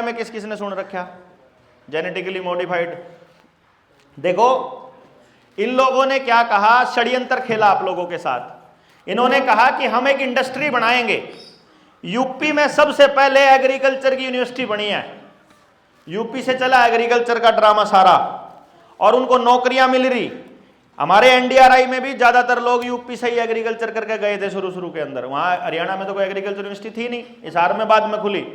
में किसने सुन रखा जेनेटिकली मॉडिफाइड? देखो इन लोगों ने क्या कहा, षड्यंत्र खेला आप लोगों के साथ। इन्होंने कहा कि हम एक इंडस्ट्री बनाएंगे। यूपी में सबसे पहले एग्रीकल्चर की यूनिवर्सिटी बनी है। यूपी से चला एग्रीकल्चर का ड्रामा सारा, और उनको नौकरियां मिल रही। हमारे एनडीआरआई में भी ज्यादातर लोग यूपी से ही एग्रीकल्चर करके गए थे शुरू के अंदर। वहां हरियाणा में तो कोई एग्रीकल्चर यूनिवर्सिटी थी नहीं, हिसार में बाद में खुली।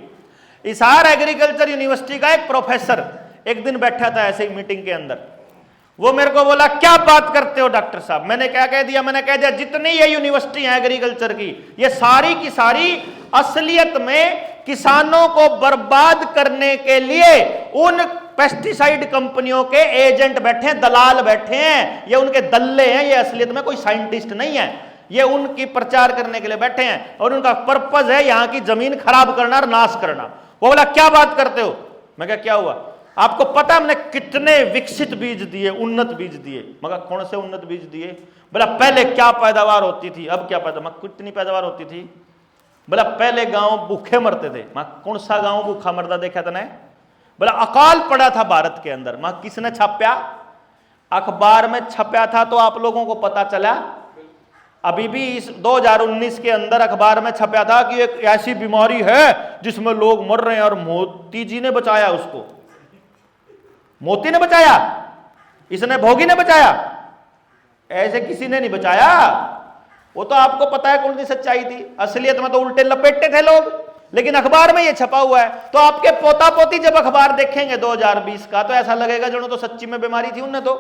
हिसार एग्रीकल्चर यूनिवर्सिटी का एक प्रोफेसर एक दिन बैठा था ऐसे ही मीटिंग के अंदर। वो मेरे को बोला, क्या बात करते हो डॉक्टर साहब? मैंने क्या कह दिया? मैंने कह दिया जितनी ये यूनिवर्सिटी है एग्रीकल्चर की, ये सारी की सारी असलियत में किसानों को बर्बाद करने के लिए उन पेस्टिसाइड कंपनियों के एजेंट बैठे हैं, दलाल बैठे हैं, ये उनके दल्ले हैं। ये असलियत में कोई साइंटिस्ट नहीं है, ये उनकी प्रचार करने के लिए बैठे हैं, और उनका पर्पस है यहाँ की जमीन खराब करना और नाश करना। वो बोला क्या बात करते हो? मैं क्या हुआ? आपको पता हमने कितने विकसित बीज दिए, उन्नत बीज दिए। मगर कौन से उन्नत बीज दिए? बोला पहले क्या पैदावार होती थी, अब क्या पैदावार, कितनी पैदावार होती थी? बोला पहले गांव भूखे मरते थे। मैं कौन सा गांव भूखा मरता देखा था? बोला अकाल पड़ा था भारत के अंदर। मैं किसने छापया? अखबार में छपया था तो आप लोगों को पता चला। अभी भी इस 2019 के अंदर अखबार में छपया था कि एक ऐसी बीमारी है जिसमें लोग मर रहे हैं, और मोदी जी ने बचाया उसको। मोती ने बचाया, इसने भोगी ने बचाया, ऐसे किसी ने नहीं बचाया। वो तो आपको पता है कौन सी सच्चाई थी। असलियत में तो उल्टे लपेटते थे लोग, लेकिन अखबार में ये छपा हुआ है। तो आपके पोता पोती जब अखबार देखेंगे 2020 का, तो ऐसा लगेगा जो तो सच्ची में बीमारी थी उन्हें। तो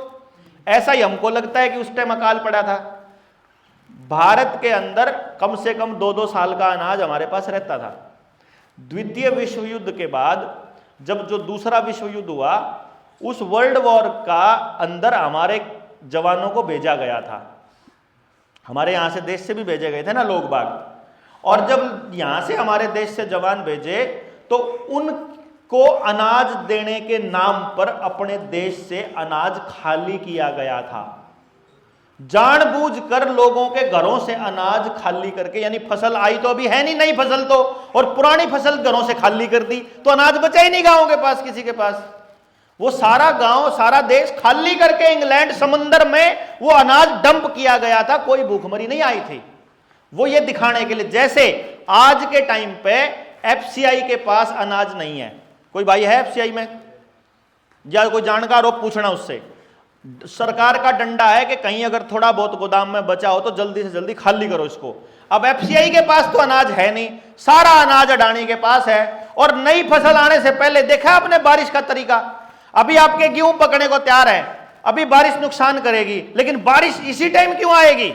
ऐसा ही हमको लगता है कि उस टाइम अकाल पड़ा था। भारत के अंदर कम से कम 2-2 साल का अनाज हमारे पास रहता था। द्वितीय विश्व युद्ध के बाद जब जो दूसरा विश्व युद्ध हुआ, उस वर्ल्ड वॉर का अंदर हमारे जवानों को भेजा गया था। हमारे यहां से देश से भी भेजे गए थे ना लोग बाग। और जब यहां से हमारे देश से जवान भेजे तो उनको अनाज देने के नाम पर अपने देश से अनाज खाली किया गया था। जानबूझकर लोगों के घरों से अनाज खाली करके, यानी फसल आई तो अभी है नहीं, नई फसल तो, और पुरानी फसल घरों से खाली कर दी, तो अनाज बचा ही नहीं गांवों के पास, किसी के पास। वो सारा गांव, सारा देश खाली करके इंग्लैंड समंदर में वो अनाज डंप किया गया था। कोई भूखमरी नहीं आई थी। वो ये दिखाने के लिए, जैसे आज के टाइम पे एफसीआई के पास अनाज नहीं है। कोई भाई है एफसीआई में, या कोई जानकार हो पूछना उससे। सरकार का डंडा है कि कहीं अगर थोड़ा बहुत गोदाम में बचा हो तो जल्दी से जल्दी खाली करो इसको। अब एफसीआई के पास तो अनाज है नहीं, सारा अनाज अडानी के पास है। और नई फसल आने से पहले देखा आपने बारिश का तरीका? अभी आपके गेहूं पकने को तैयार है, अभी बारिश नुकसान करेगी, लेकिन बारिश इसी टाइम क्यों आएगी?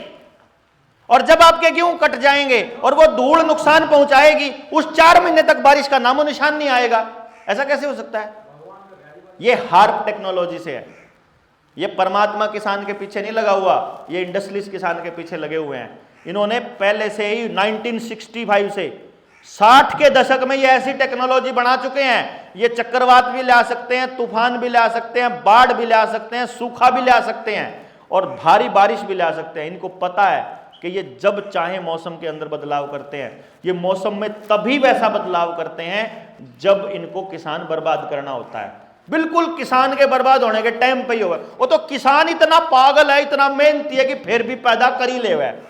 और जब आपके गेहूं कट जाएंगे और वो धूल नुकसान पहुंचाएगी, उस 4 महीने तक बारिश का नामो निशान नहीं आएगा। ऐसा कैसे हो सकता है? ये हार्प टेक्नोलॉजी से है। ये परमात्मा किसान के पीछे नहीं लगा हुआ, ये इंडस्ट्रीज किसान के पीछे लगे हुए हैं। इन्होंने पहले से ही 1965 से 60 के दशक में ये ऐसी टेक्नोलॉजी बना चुके हैं। ये चक्रवात भी ला सकते हैं, तूफान भी ला सकते हैं, बाढ़ भी ला सकते हैं, सूखा भी ला सकते हैं, और भारी बारिश भी ला सकते हैं। इनको पता है कि ये जब चाहे मौसम के अंदर बदलाव करते हैं। ये मौसम में तभी वैसा बदलाव करते हैं जब इनको किसान बर्बाद करना होता है। बिल्कुल किसान के बर्बाद होने के टाइम पे ही होगा। वो तो किसान इतना पागल है, इतना मेहनती है कि फिर भी पैदा कर ही ले हुआ है,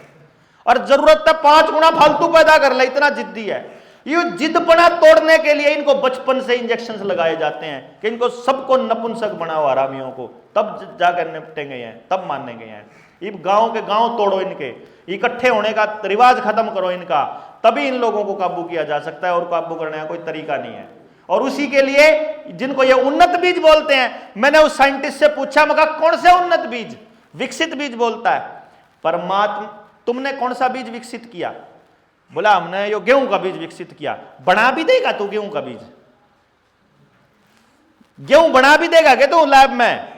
और जरूरत है 5 गुना फालतू पैदा कर ले, इतना जिद्दी है। ये जिद्दपना तोड़ने के लिए इनको बचपन से इंजेक्शन लगाए जाते हैं कि इनको सबको नपुंसक बनाओ, हरामियों को, तब जाकर निपटेंगे हैं, तब मानने गए हैं। ये गांव के गांव तोड़ो, इनके इकट्ठे होने का रिवाज खत्म करो इनका, तभी इन लोगों को काबू किया जा सकता है, और काबू करने का कोई तरीका नहीं है। और उसी के लिए जिनको ये उन्नत बीज बोलते हैं, मैंने उस साइंटिस्ट से पूछा, मगर कौन से उन्नत बीज? विकसित बीज बोलता है। परमात्मा, तुमने कौन सा बीज विकसित किया? बोला हमने यो गेहूं का बीज विकसित किया। बना भी देगा तू गेहूं का बीज? गेहूं बना भी देगा क्या तू लैब में?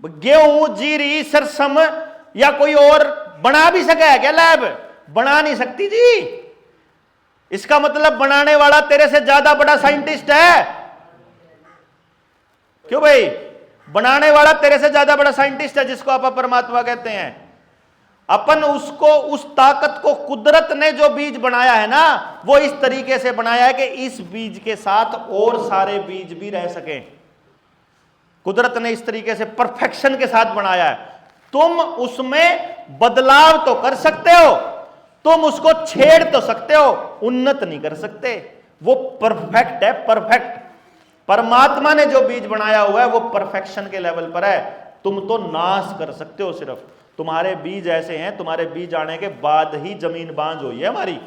गेहूं, जीरी, सरसम या कोई और बना भी सका है क्या लैब? बना नहीं सकती जी। इसका मतलब बनाने वाला तेरे से ज्यादा बड़ा साइंटिस्ट है। क्यों भाई? बनाने वाला तेरे से ज्यादा बड़ा साइंटिस्ट है, जिसको आप परमात्मा कहते हैं। अपन उसको, उस ताकत को कुदरत ने जो बीज बनाया है ना, वो इस तरीके से बनाया है कि इस बीज के साथ और सारे बीज भी रह सकें। कुदरत ने इस तरीके से परफेक्शन के साथ बनाया है। तुम उसमें बदलाव तो कर सकते हो, तुम उसको छेड़ तो सकते हो, उन्नत नहीं कर सकते। वो परफेक्ट है, परफेक्ट। परमात्मा ने जो बीज बनाया हुआ है वो परफेक्शन के लेवल पर है। तुम तो नाश कर सकते हो सिर्फ। तुम्हारे बीज ऐसे हैं, तुम्हारे बीज आने के बाद ही जमीन बांझ हुई है हमारी,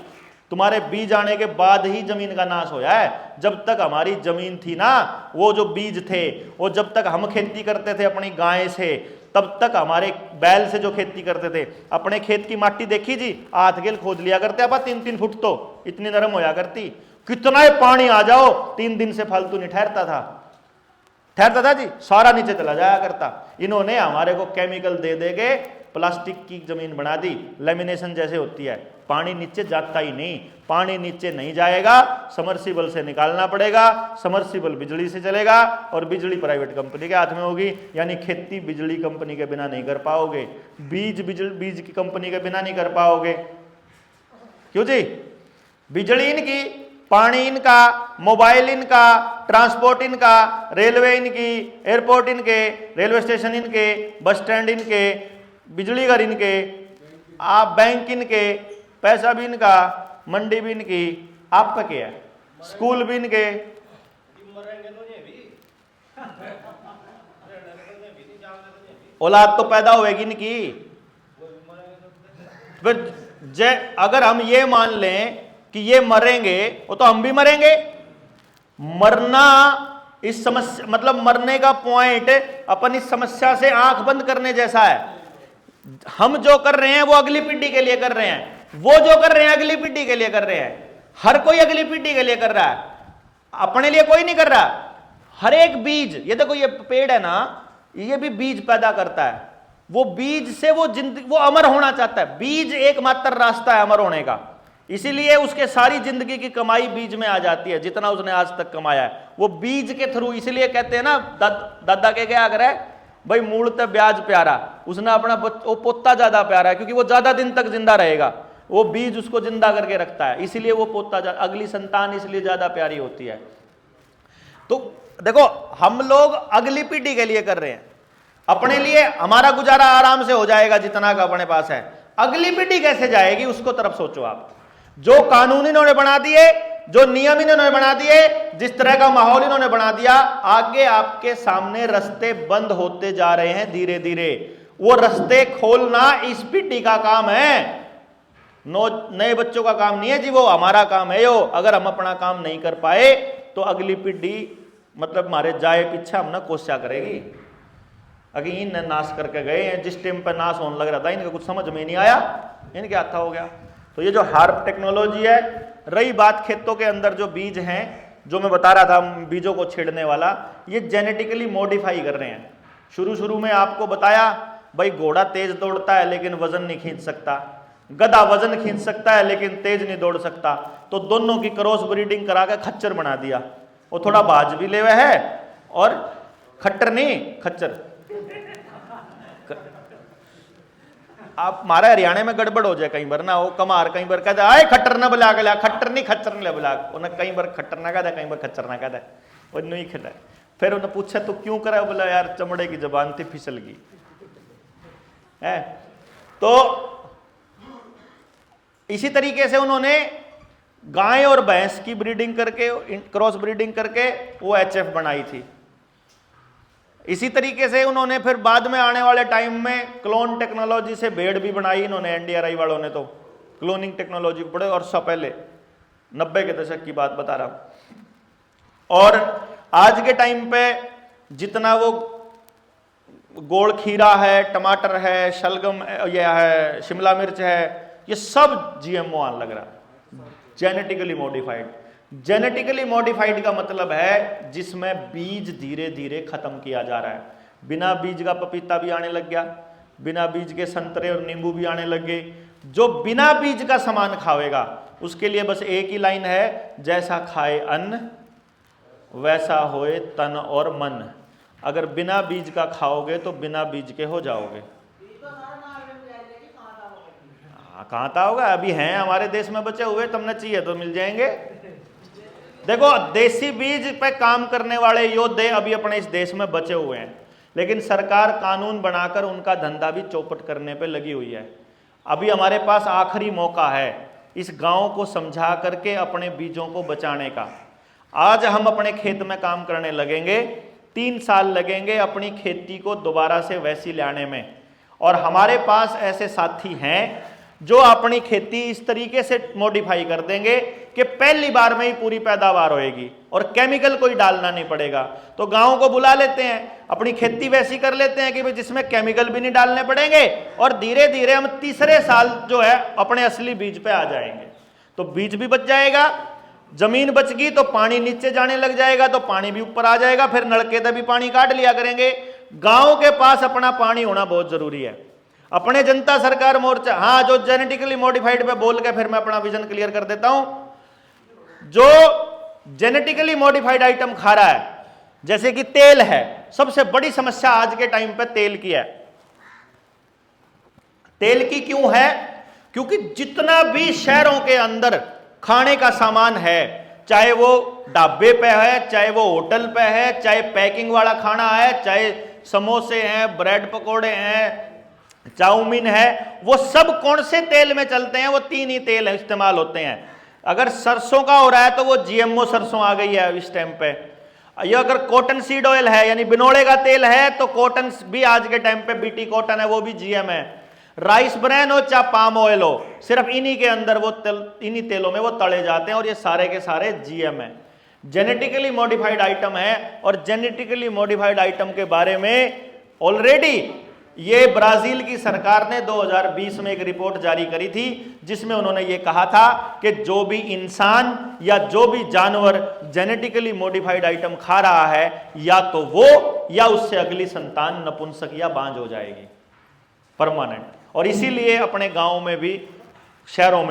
तुम्हारे बीज आने के बाद ही जमीन का नाश होया है। जब तक हमारी जमीन थी ना, वो जो बीज थे, वो जब तक हम खेती करते थे अपनी गाय से, तब तक हमारे बैल से जो खेती करते थे, अपने खेत की माटी देखी जी, हाथ गेल खोद लिया करते आप, 3-3 फुट तो इतनी नरम होया करती। कितना ही पानी आ जाओ 3 दिन से फालतू नहीं ठहरता था जी, सारा नीचे चला जाया करता। इन्होंने हमारे को केमिकल दे दे के प्लास्टिक की जमीन बना दी, लेमिनेशन जैसे होती है, पानी नीचे जाता ही नहीं। पानी नीचे नहीं जाएगा, समर्सिबल से निकालना पड़ेगा, समर्सिबल बिजली से चलेगा, और बिजली प्राइवेट कंपनी के हाथ में होगी। यानी खेती बिजली कंपनी के बिना नहीं कर पाओगे, बीज की कंपनी के बिना नहीं कर पाओगे। क्यों जी? बिजली इनकी, पानी इनका, मोबाइल इनका, ट्रांसपोर्ट इनका, रेलवे इनकी, एयरपोर्ट इनके, रेलवे स्टेशन इनके, बस स्टैंड इनके, बिजली घर इनके, आप बैंक इनके, पैसा भी इनका, मंडी भी इनकी, आपका क्या है? स्कूल भी इनके। औलाद तो पैदा होएगी इनकी। फिर अगर हम ये मान लें कि ये मरेंगे, वो तो हम भी मरेंगे। मरना इस समस्या, मतलब मरने का पॉइंट अपन इस समस्या से आंख बंद करने जैसा है। हम जो कर रहे हैं वो अगली पीढ़ी के लिए कर रहे हैं, वो जो कर रहे हैं अगली पीढ़ी के लिए कर रहे हैं। हर कोई अगली पीढ़ी के लिए कर रहा है, अपने लिए कोई नहीं कर रहा। हर एक बीज, ये देखो ये पेड़ है ना, ये भी बीज पैदा करता है। वो बीज से वो जिंदगी, वो अमर होना चाहता है। बीज एकमात्र रास्ता है अमर होने का, इसीलिए उसके सारी जिंदगी की कमाई बीज में आ जाती है। जितना उसने आज तक कमाया है वो बीज के थ्रू। इसलिए कहते हैं ना, दादा के क्या आग्रह, भाई मूलतः ब्याज प्यारा, उसने अपना वो पोता ज्यादा प्यारा है, क्योंकि वो ज्यादा दिन तक जिंदा रहेगा। वो बीज उसको जिंदा करके रखता है, इसीलिए वो पोता, अगली संतान इसलिए ज्यादा प्यारी होती है। तो देखो, हम लोग अगली पीढ़ी के लिए कर रहे हैं, अपने लिए हमारा गुजारा आराम से हो जाएगा जितना का अपने पास है। अगली पीढ़ी कैसे जाएगी उसको तरफ सोचो आप। जो कानून इन्होंने बना दिए, जो नियम इन्होंने बना दिए, जिस तरह का माहौल इन्होंने बना दिया, आगे आपके सामने रास्ते बंद होते जा रहे हैं धीरे धीरे। वो रास्ते खोलना इस पीढ़ी का काम है, नए बच्चों का काम नहीं है जी, वो हमारा काम है। यो अगर हम अपना काम नहीं कर पाए तो अगली पीढ़ी, मतलब हमारे जाए पीछे हम ना कोशिश करेगी। अगर इन नाश करके गए हैं, जिस टाइम पर नाश होने लग रहा था इनका कुछ समझ में नहीं आया, इनके हाथ हो गया। तो ये जो हार्प टेक्नोलॉजी है, रही बात खेतों के अंदर जो बीज हैं, जो मैं बता रहा था बीजों को छेड़ने वाला, ये जेनेटिकली मॉडिफाई कर रहे हैं। शुरू में आपको बताया भाई घोड़ा तेज दौड़ता है लेकिन वजन नहीं खींच सकता, गधा वजन खींच सकता है लेकिन तेज नहीं दौड़ सकता। तो दोनों की क्रॉस ब्रीडिंग करा के खच्चर बना दिया। वो थोड़ा बाज भी लेवे है और खट्टर नहीं, खच्चर। आप हमारे हरियाणा में गड़बड़ हो जाए कई बार ना, वो कमार कई बार कहता आए खट्टर ना बुला के, खट्टर नहीं खच्चर नहीं बुला, उन्हें कई बार खट्टर ना कहता, कई बार खच्चर ना कहता, वो नहीं खिला। फिर उन्हें पूछा तो क्यों करा, बोला यार चमड़े की जबान थी फिसल गई है। तो इसी तरीके से उन्होंने गाय और भैंस की ब्रीडिंग करके, क्रॉस ब्रीडिंग करके वो HF बनाई थी। इसी तरीके से उन्होंने फिर बाद में आने वाले टाइम में क्लोन टेक्नोलॉजी से भेड़ भी बनाई इन्होंने, NDRI वालों ने तो क्लोनिंग टेक्नोलॉजी पढ़े, और सब पहले 90 के दशक की बात बता रहा हूं। और आज के टाइम पे जितना वो गोल खीरा है, टमाटर है, शलगम यह है, शिमला मिर्च है, ये सब GMO आने लग रहा, जेनेटिकली मॉडिफाइड। जेनेटिकली मॉडिफाइड का मतलब है जिसमें बीज धीरे धीरे खत्म किया जा रहा है। बिना बीज का पपीता भी आने लग गया, बिना बीज के संतरे और नींबू भी आने लग गए। जो बिना बीज का सामान खाएगा उसके लिए बस एक ही लाइन है, जैसा खाए अन्न वैसा होए तन और मन। अगर बिना बीज का खाओगे तो बिना बीज के हो जाओगे। कहाँ था होगा, अभी हैं हमारे देश में बचे हुए, तुमने चाहिए तो मिल जाएंगे। देखो देसी बीज पे काम करने वाले योद्धे अभी अपने इस देश में बचे हुए हैं, लेकिन सरकार कानून बनाकर उनका धंधा भी चौपट करने पे लगी हुई है। अभी हमारे पास आखिरी मौका है इस गांव को समझा करके अपने बीजों को बचाने का। आज हम अपने खेत में काम करने लगेंगे, 3 साल लगेंगे अपनी खेती को दोबारा से वैसी लाने में। और हमारे पास ऐसे साथी हैं जो अपनी खेती इस तरीके से मॉडिफाई कर देंगे कि पहली बार में ही पूरी पैदावार होएगी और केमिकल कोई डालना नहीं पड़ेगा। तो गांव को बुला लेते हैं, अपनी खेती वैसी कर लेते हैं कि भाई जिसमें केमिकल भी नहीं डालने पड़ेंगे, और धीरे धीरे हम तीसरे साल जो है अपने असली बीज पे आ जाएंगे। तो बीज भी बच जाएगा, जमीन बच गई तो पानी नीचे जाने लग जाएगा, तो पानी भी ऊपर आ जाएगा, फिर नलके से भी पानी काट लिया करेंगे। गांव के पास अपना पानी होना बहुत जरूरी है। अपने जनता सरकार मोर्चा, हाँ, जो जेनेटिकली मॉडिफाइड पे बोल के फिर मैं अपना विजन क्लियर कर देता हूं। जो जेनेटिकली मॉडिफाइड आइटम खा रहा है, जैसे कि तेल है, सबसे बड़ी समस्या आज के टाइम पे तेल की है। तेल की क्यों है? क्योंकि जितना भी शहरों के अंदर खाने का सामान है, चाहे वो ढाबे पे है, चाहे वो होटल पे है, चाहे पैकिंग वाला खाना है, चाहे समोसे हैं, ब्रेड पकोड़े हैं, चाउमीन है, वो सब कौन से तेल में चलते हैं? वो 3 ही तेल इस्तेमाल होते हैं। अगर सरसों का हो रहा है तो वो जीएमओ सरसों आ गई है इस टाइम पे। ये अगर कॉटन सीड ऑयल है यानी बिनोड़े का तेल है तो कॉटन भी आज के टाइम पे बीटी कॉटन है, वो भी जीएम है। राइस ब्रैन हो चाहे पाम ऑयल हो, सिर्फ इन्हीं के अंदर वो इन्हीं तेलों में वो तले जाते हैं, और ये सारे के सारे जीएम है, जेनेटिकली मॉडिफाइड आइटम है। और जेनेटिकली मॉडिफाइड आइटम के बारे में ऑलरेडी ये ब्राजील की सरकार ने 2020 में एक रिपोर्ट जारी करी थी, जिसमें उन्होंने ये कहा था कि जो भी इंसान या जो भी जानवर जेनेटिकली मॉडिफाइड आइटम खा रहा है, या तो वो या उससे अगली संतान नपुंसक या बांझ हो जाएगी परमानेंट। और इसीलिए अपने गांव में भी, शहरों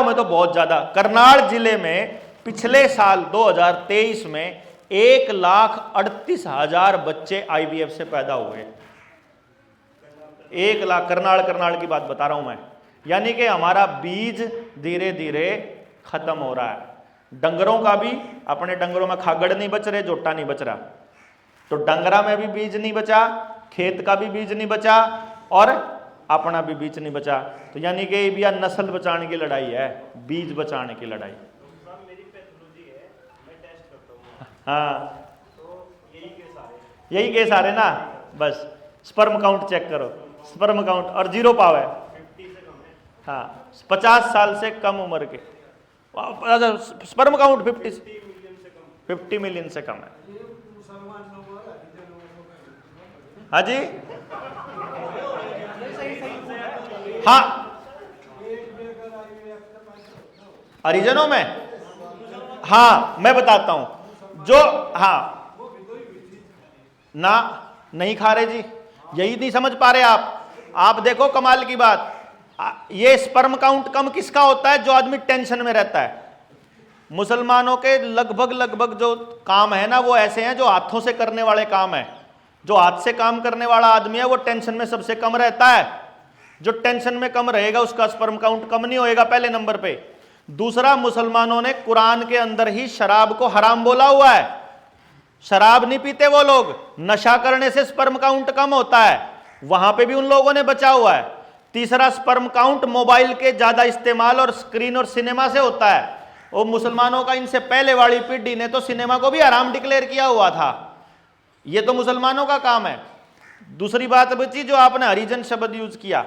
में तो बहुत ज्यादा, करनाल जिले में पिछले साल 2023 में 1,38,000 बच्चे आईवीएफ से पैदा हुए। 1 लाख, करनाल की बात बता रहा हूं मैं। यानी कि हमारा बीज धीरे धीरे खत्म हो रहा है। डंगरों का भी, अपने डंगरों में खागड़ नहीं बच रहे, जोटा नहीं बच रहा, तो डंगरा में भी बीज नहीं बचा, खेत का भी बीज नहीं बचा और अपना भी बीज नहीं बचा। तो यानी कि ये नस्ल बचाने की लड़ाई है, बीज बचाने की लड़ाई। हाँ, यही केस आ रहे ना। बस स्पर्म काउंट चेक करो, स्पर्म काउंट और 0 पाव है। हाँ, 50 साल से कम उम्र के, स्पर्म काउंट 50 मिलियन से कम है। हाँ जी, हाँ, हरिजनों में, हाँ मैं बताता हूं। जो, हाँ ना, नहीं खा रहे जी, यही नहीं समझ पा रहे आप देखो कमाल की बात, ये स्पर्म काउंट कम किसका होता है? जो आदमी टेंशन में रहता है। मुसलमानों के लगभग जो काम है ना, वो ऐसे हैं जो हाथों से करने वाले काम है। जो हाथ से काम करने वाला आदमी है वो टेंशन में सबसे कम रहता है। जो टेंशन में कम रहेगा उसका स्पर्म काउंट कम नहीं होएगा, पहले नंबर पे। दूसरा, मुसलमानों ने कुरान के अंदर ही शराब को हराम बोला हुआ है। शराब नहीं पीते वो लोग, नशा करने से स्पर्म काउंट कम होता है, वहां पे भी उन लोगों ने बचा हुआ है। तीसरा, स्पर्म काउंट मोबाइल के ज्यादा इस्तेमाल और स्क्रीन और सिनेमा से होता है। वो मुसलमानों का, इनसे पहले वाली पीढ़ी ने तो सिनेमा को भी हराम डिक्लेयर किया हुआ था। ये तो मुसलमानों का काम है। दूसरी बात बची, जो आपने हरिजन शब्द यूज किया,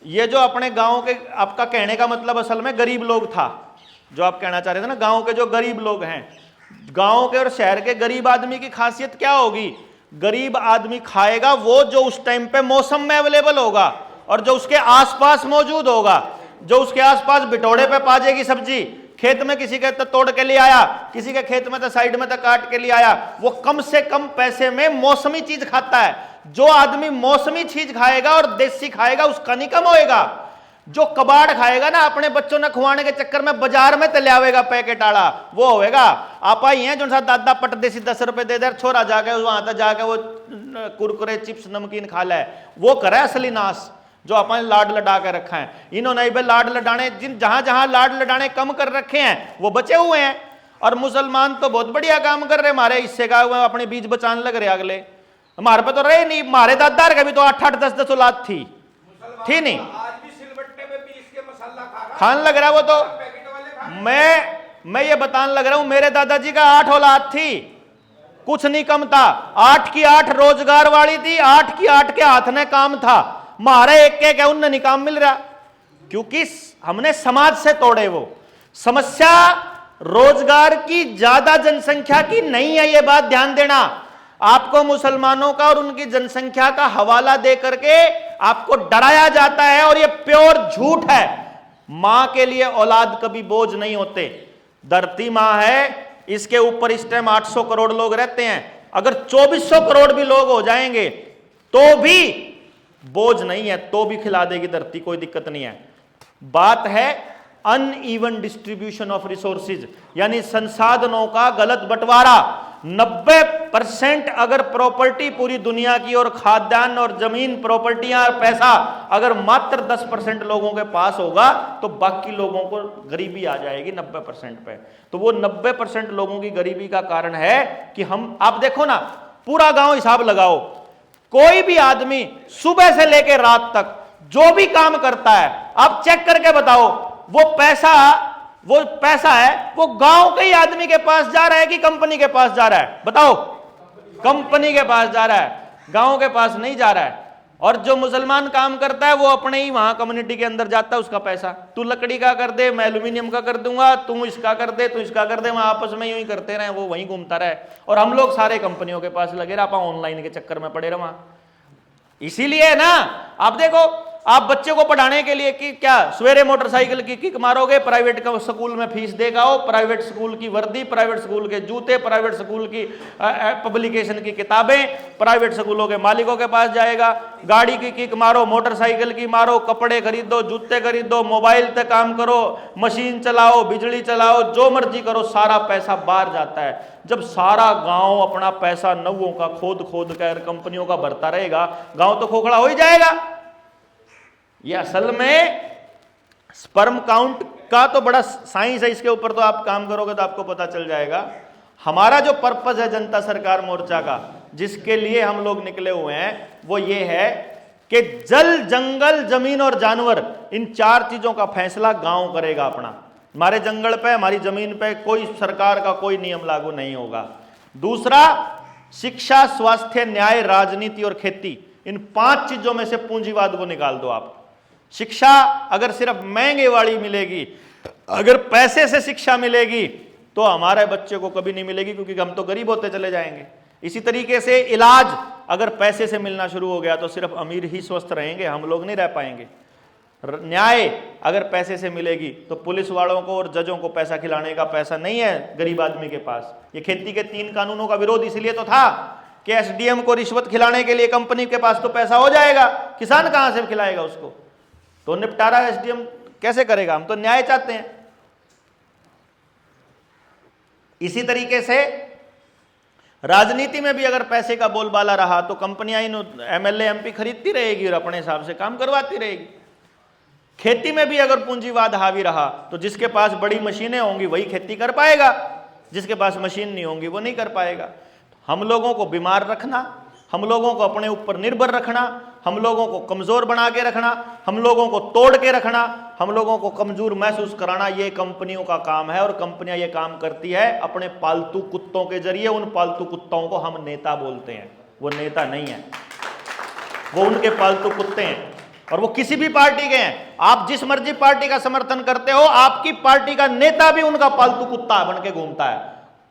ये जो अपने गांव के, आपका कहने का मतलब असल में गरीब लोग था, जो आप कहना चाह रहे थे ना, गांव के जो गरीब लोग हैं। गांव के और शहर के गरीब आदमी की खासियत क्या होगी? गरीब आदमी खाएगा वो जो उस टाइम पे मौसम में अवेलेबल होगा और जो उसके आसपास मौजूद होगा। जो उसके आसपास बिटोड़े पे पा जाएगी सब्जी, खेत में किसी के तो तोड़ के लिए आया, किसी के खेत में तो साइड में तो काट के लिए आया, वो कम से कम पैसे में मौसमी चीज खाता है। जो आदमी मौसमी चीज खाएगा और देसी खाएगा उसका नहीं कम होएगा। जो कबाड़ खाएगा ना, अपने बच्चों ने खुआने के चक्कर में बाजार में तले आवेगा पैकेट आड़ा, वो होएगा। आप ही हैं जो सा दादा पट देसी 10 रुपए दे दे, छोरा जाके वहां तक जाके वो कुरकुरे चिप्स नमकीन खा ले, वो करे असली नाश। जो अपन लाड लडा के रखा है। इन्होंने भी लाड लडाने, जिन जहां जहां लाड लडाने कम कर रखे हैं वो बचे हुए हैं। और मुसलमान तो बहुत बढ़िया काम कर रहे, हमारे हिस्से का अपने बीज बचाने लग रहे अगले, हमारे पे तो रहे नहीं। हमारे दादार का भी तो 8-8 10-10 औलाद थी नहीं, आज भी सिलबट्टे में पीस के मसाला खान लग रहा है वो तो। मैं ये बताने लग रहा हूं, मेरे दादाजी का 8 औलाद थी, कुछ नहीं कम था, 8 की 8 रोजगार वाली थी, 8 की 8 के हाथ में काम था। मारे एक उन्हें नहीं काम मिल रहा, क्योंकि हमने समाज से तोड़े। वो समस्या रोजगार की ज्यादा जनसंख्या की नहीं है, ये बात ध्यान देना। आपको मुसलमानों का और उनकी जनसंख्या का हवाला दे करके आपको डराया जाता है, और ये प्योर झूठ है। मां के लिए औलाद कभी बोझ नहीं होते। धरती मां है, इसके ऊपर इस टाइम 800 करोड़ लोग रहते हैं। अगर 2400 करोड़ भी लोग हो जाएंगे तो भी बोझ नहीं है, तो भी खिला देगी धरती, कोई दिक्कत नहीं है। बात है अनइवन डिस्ट्रीब्यूशन ऑफ रिसोर्सेज, यानी संसाधनों का गलत बंटवारा। 90% अगर प्रॉपर्टी पूरी दुनिया की और खाद्यान्न और जमीन प्रॉपर्टियां और पैसा अगर मात्र 10% लोगों के पास होगा तो बाकी लोगों को गरीबी आ जाएगी 90% पे। तो वो 90% लोगों की गरीबी का कारण है कि हम, आप देखो ना, पूरा गांव हिसाब लगाओ, कोई भी आदमी सुबह से लेकर रात तक जो भी काम करता है, आप चेक करके बताओ वो पैसा है वो गांव के ही आदमी के पास जा रहा है कि कंपनी के पास जा रहा है? बताओ। कंपनी के पास जा रहा है, गांव के पास नहीं जा रहा है। और जो मुसलमान काम करता है वो अपने ही वहां कम्युनिटी के अंदर जाता है, उसका पैसा। तू लकड़ी का कर दे, मैं एल्यूमिनियम का कर दूंगा, तू इसका कर दे, तू इसका कर दे, वहां आपस में यूं ही करते रहे, वो वहीं घूमता रहे। और हम लोग सारे कंपनियों के पास लगे रहा, ऑनलाइन के चक्कर में पड़े रहा। इसीलिए ना, आप देखो, आप बच्चे को पढ़ाने के लिए कि क्या सवेरे मोटरसाइकिल की किक मारोगे, प्राइवेट का स्कूल में फीस देगा हो, प्राइवेट स्कूल की वर्दी, प्राइवेट स्कूल के जूते, प्राइवेट स्कूल की पब्लिकेशन की किताबें, प्राइवेट स्कूलों के मालिकों के पास जाएगा। गाड़ी की किक मारो, मोटरसाइकिल की मारो, कपड़े खरीदो, जूते खरीदो, मोबाइल पे काम करो, मशीन चलाओ, बिजली चलाओ, जो मर्जी करो, सारा पैसा बाहर जाता है। जब सारा गांव अपना पैसा नवों का खोद खोद कर कंपनियों का भरता रहेगा, गांव तो खोखला हो ही जाएगा। ये असल में स्पर्म काउंट का तो बड़ा साइंस है, इसके ऊपर तो आप काम करोगे तो आपको पता चल जाएगा। हमारा जो पर्पस है जनता सरकार मोर्चा का, जिसके लिए हम लोग निकले हुए हैं, वो ये है कि जल, जंगल, जमीन और जानवर, इन 4 चीजों का फैसला गांव करेगा अपना। हमारे जंगल पे, हमारी जमीन पे कोई सरकार का कोई नियम लागू नहीं होगा। दूसरा, शिक्षा, स्वास्थ्य, न्याय, राजनीति और खेती, इन 5 चीजों में से पूंजीवाद को निकाल दो आप। शिक्षा अगर सिर्फ महंगे वाली मिलेगी, अगर पैसे से शिक्षा मिलेगी तो हमारे बच्चे को कभी नहीं मिलेगी, क्योंकि हम तो गरीब होते चले जाएंगे। इसी तरीके से इलाज अगर पैसे से मिलना शुरू हो गया तो सिर्फ अमीर ही स्वस्थ रहेंगे, हम लोग नहीं रह पाएंगे। न्याय अगर पैसे से मिलेगी तो पुलिस वालों को और जजों को पैसा खिलाने का पैसा नहीं है गरीब आदमी के पास। ये खेती के 3 कानूनों का विरोध इसलिए तो था कि एसडीएम को रिश्वत खिलाने के लिए कंपनी के पास तो पैसा हो जाएगा, किसान कहां से खिलाएगा उसको? तो निपटारा एसडीएम कैसे करेगा? हम तो न्याय चाहते हैं। इसी तरीके से राजनीति में भी अगर पैसे का बोलबाला रहा तो कंपनियां इन एमएलए एमपी खरीदती रहेगी और अपने हिसाब से काम करवाती रहेगी। खेती में भी अगर पूंजीवाद हावी रहा तो जिसके पास बड़ी मशीनें होंगी वही खेती कर पाएगा, जिसके पास मशीन नहीं होंगी वो नहीं कर पाएगा। हम लोगों को बीमार रखना, हम लोगों को अपने ऊपर निर्भर रखना, हम लोगों को कमजोर बना के रखना, हम लोगों को तोड़ के रखना, हम लोगों को कमजोर महसूस कराना, ये कंपनियों का काम है। और कंपनियां ये काम करती है अपने पालतू कुत्तों के जरिए। उन पालतू कुत्तों को हम नेता बोलते हैं, वो नेता नहीं है, वो उनके पालतू कुत्ते हैं। और वो किसी भी पार्टी के हैं, आप जिस मर्जी पार्टी का समर्थन करते हो, आपकी पार्टी का नेता भी उनका पालतू कुत्ता बन के घूमता है।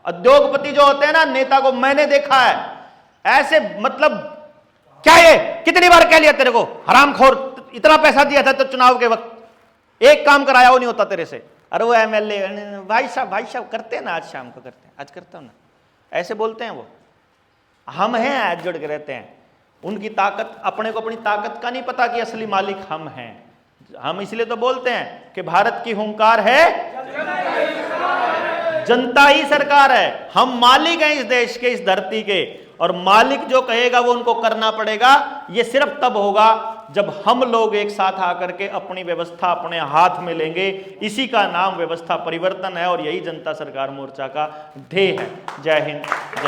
उद्योगपति जो होते हैं ना, नेता को मैंने देखा है ऐसे, मतलब क्या ये कितनी बार कह लिया तेरे को हरामखोर, इतना पैसा दिया था तो चुनाव के वक्त एक काम कराया वो नहीं होता तेरे से। अरे वो एमएलए भाई साहब करते हैं ना, आज शाम को करते हैं, आज करता हूं ना, ऐसे बोलते हैं वो। हम हैं, आज जुड़ के रहते हैं। उनकी ताकत, अपने को अपनी ताकत का नहीं पता कि असली मालिक हम हैं। हम इसलिए तो बोलते हैं कि भारत की हुंकार है, जनता ही सरकार है। हम मालिक हैं इस देश के, इस धरती के, और मालिक जो कहेगा वो उनको करना पड़ेगा। ये सिर्फ तब होगा जब हम लोग एक साथ आकर के अपनी व्यवस्था अपने हाथ में लेंगे। इसी का नाम व्यवस्था परिवर्तन है और यही जनता सरकार मोर्चा का ध्येय है। जय हिंद।